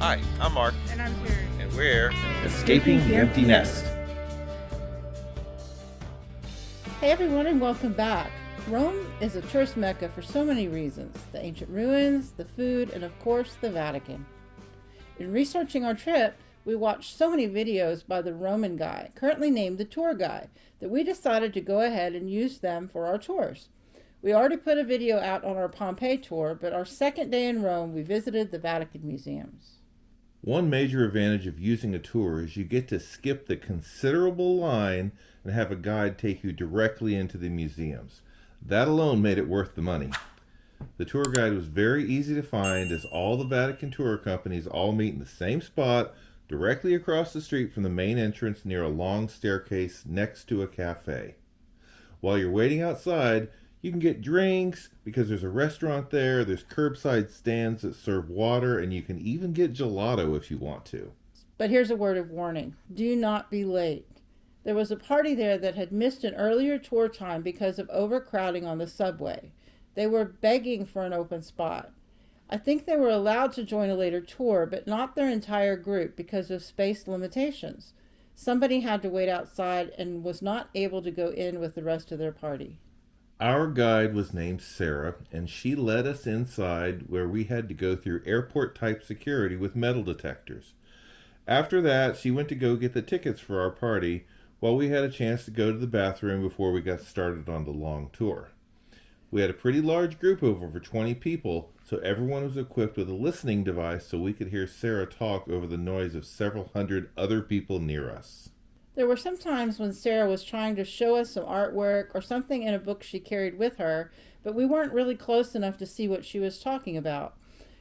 Hi, I'm Mark. And I'm Jerry. And we're Escaping the Empty Nest. Hey everyone, and welcome back. Rome is a tourist mecca for so many reasons. The ancient ruins, the food, and of course the Vatican. In researching our trip, we watched so many videos by the Roman guy, currently named the tour guide, that we decided to go ahead and use them for our tours. We already put a video out on our Pompeii tour, but our second day in Rome, we visited the Vatican museums. One major advantage of using a tour is you get to skip the considerable line and have a guide take you directly into the museums. That alone made it worth the money. The tour guide was very easy to find, as all the Vatican tour companies all meet in the same spot directly across the street from the main entrance near a long staircase next to a cafe. While you're waiting outside, you can get drinks because there's a restaurant there, there's curbside stands that serve water, and you can even get gelato if you want to. But here's a word of warning. Do not be late. There was a party there that had missed an earlier tour time because of overcrowding on the subway. They were begging for an open spot. I think they were allowed to join a later tour, but not their entire group because of space limitations. Somebody had to wait outside and was not able to go in with the rest of their party. Our guide was named Sarah, and she led us inside where we had to go through airport-type security with metal detectors. After that, she went to go get the tickets for our party, while we had a chance to go to the bathroom before we got started on the long tour. We had a pretty large group of over 20 people, so everyone was equipped with a listening device so we could hear Sarah talk over the noise of several hundred other people near us. There were some times when Sarah was trying to show us some artwork or something in a book she carried with her, but we weren't really close enough to see what she was talking about.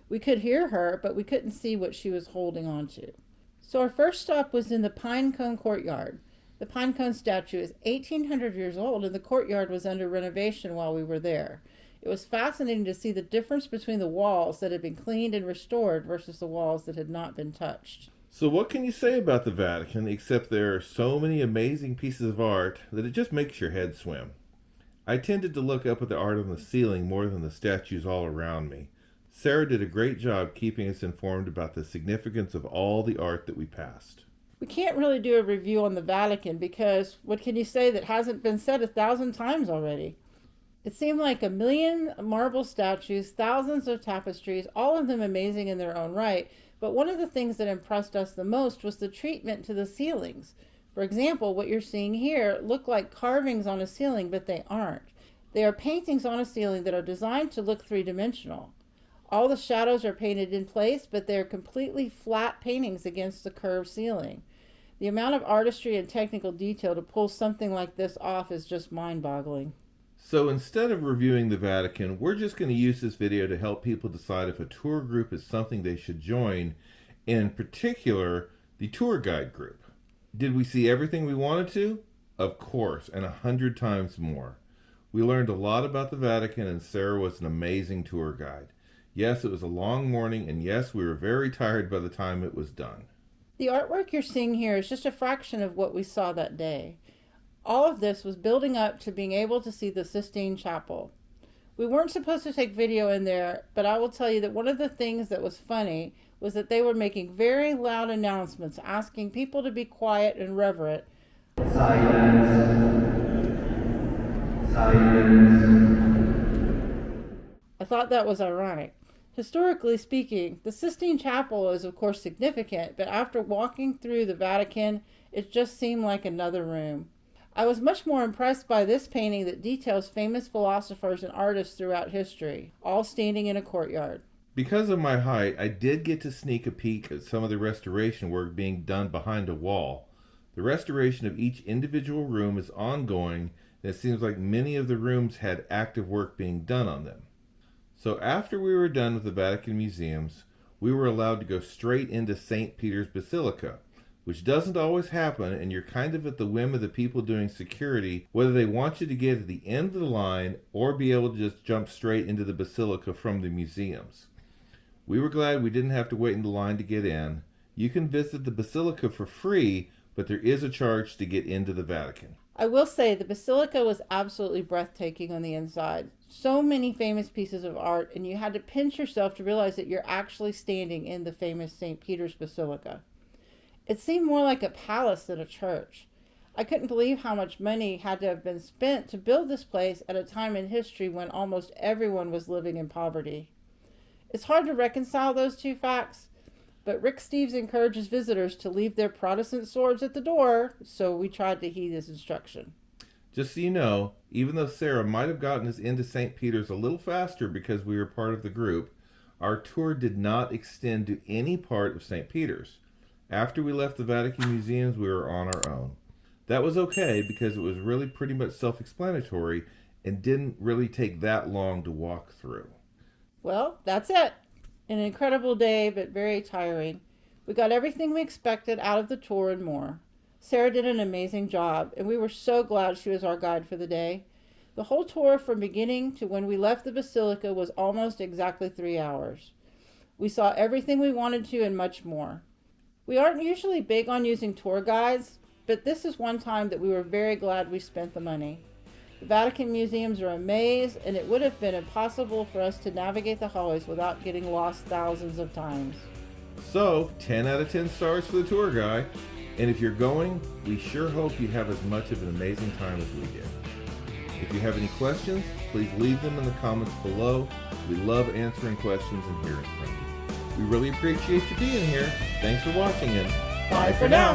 We could hear her, but we couldn't see what she was holding on to. So our first stop was in the Pine Cone Courtyard. The Pine Cone statue is 1,800 years old, and the courtyard was under renovation while we were there. It was fascinating to see the difference between the walls that had been cleaned and restored versus the walls that had not been touched. So what can you say about the Vatican, except there are so many amazing pieces of art that it just makes your head swim. I tended to look up at the art on the ceiling more than the statues all around me. Sarah did a great job keeping us informed about the significance of all the art that we passed. We can't really do a review on the Vatican because what can you say that hasn't been said 1,000 times already? It seemed like 1 million marble statues, thousands of tapestries, all of them amazing in their own right. But one of the things that impressed us the most was the treatment to the ceilings. For example, what you're seeing here look like carvings on a ceiling, but they aren't. They are paintings on a ceiling that are designed to look three-dimensional. All the shadows are painted in place, but they are completely flat paintings against the curved ceiling. The amount of artistry and technical detail to pull something like this off is just mind-boggling. So instead of reviewing the Vatican, we're just going to use this video to help people decide if a tour group is something they should join, and in particular, the tour guide group. Did we see everything we wanted to? Of course, and 100 times more. We learned a lot about the Vatican, and Sarah was an amazing tour guide. Yes, it was a long morning, and yes, we were very tired by the time it was done. The artwork you're seeing here is just a fraction of what we saw that day. All of this was building up to being able to see the Sistine Chapel. We weren't supposed to take video in there, but I will tell you that one of the things that was funny was that they were making very loud announcements asking people to be quiet and reverent. Silence. Silence. I thought that was ironic. Historically speaking, the Sistine Chapel is of course significant, but after walking through the Vatican, it just seemed like another room. I was much more impressed by this painting that details famous philosophers and artists throughout history, all standing in a courtyard. Because of my height, I did get to sneak a peek at some of the restoration work being done behind a wall. The restoration of each individual room is ongoing, and it seems like many of the rooms had active work being done on them. So after we were done with the Vatican museums, we were allowed to go straight into St. Peter's Basilica, which doesn't always happen, and you're kind of at the whim of the people doing security, whether they want you to get to the end of the line or be able to just jump straight into the Basilica from the museums. We were glad we didn't have to wait in the line to get in. You can visit the Basilica for free, but there is a charge to get into the Vatican. I will say the basilica was absolutely breathtaking on the inside. So many famous pieces of art, and you had to pinch yourself to realize that you're actually standing in the famous St. Peter's Basilica. It seemed more like a palace than a church. I couldn't believe how much money had to have been spent to build this place at a time in history when almost everyone was living in poverty. It's hard to reconcile those two facts, but Rick Steves encourages visitors to leave their Protestant swords at the door, so we tried to heed his instruction. Just so you know, even though Sarah might have gotten us into St. Peter's a little faster because we were part of the group, our tour did not extend to any part of St. Peter's. After we left the Vatican museums, we were on our own. That was okay because it was really pretty much self-explanatory and didn't really take that long to walk through. Well, that's it. An incredible day, but very tiring. We got everything we expected out of the tour and more. Sarah did an amazing job, and we were so glad she was our guide for the day. The whole tour from beginning to when we left the Basilica was almost exactly 3 hours. We saw everything we wanted to and much more. We aren't usually big on using tour guides, but this is one time that we were very glad we spent the money. The Vatican museums are a maze, and it would have been impossible for us to navigate the hallways without getting lost thousands of times. So, 10 out of 10 stars for the tour guy. And if you're going, we sure hope you have as much of an amazing time as we did. If you have any questions, please leave them in the comments below. We love answering questions and hearing from you. We really appreciate you being here. Thanks for watching and Bye for now.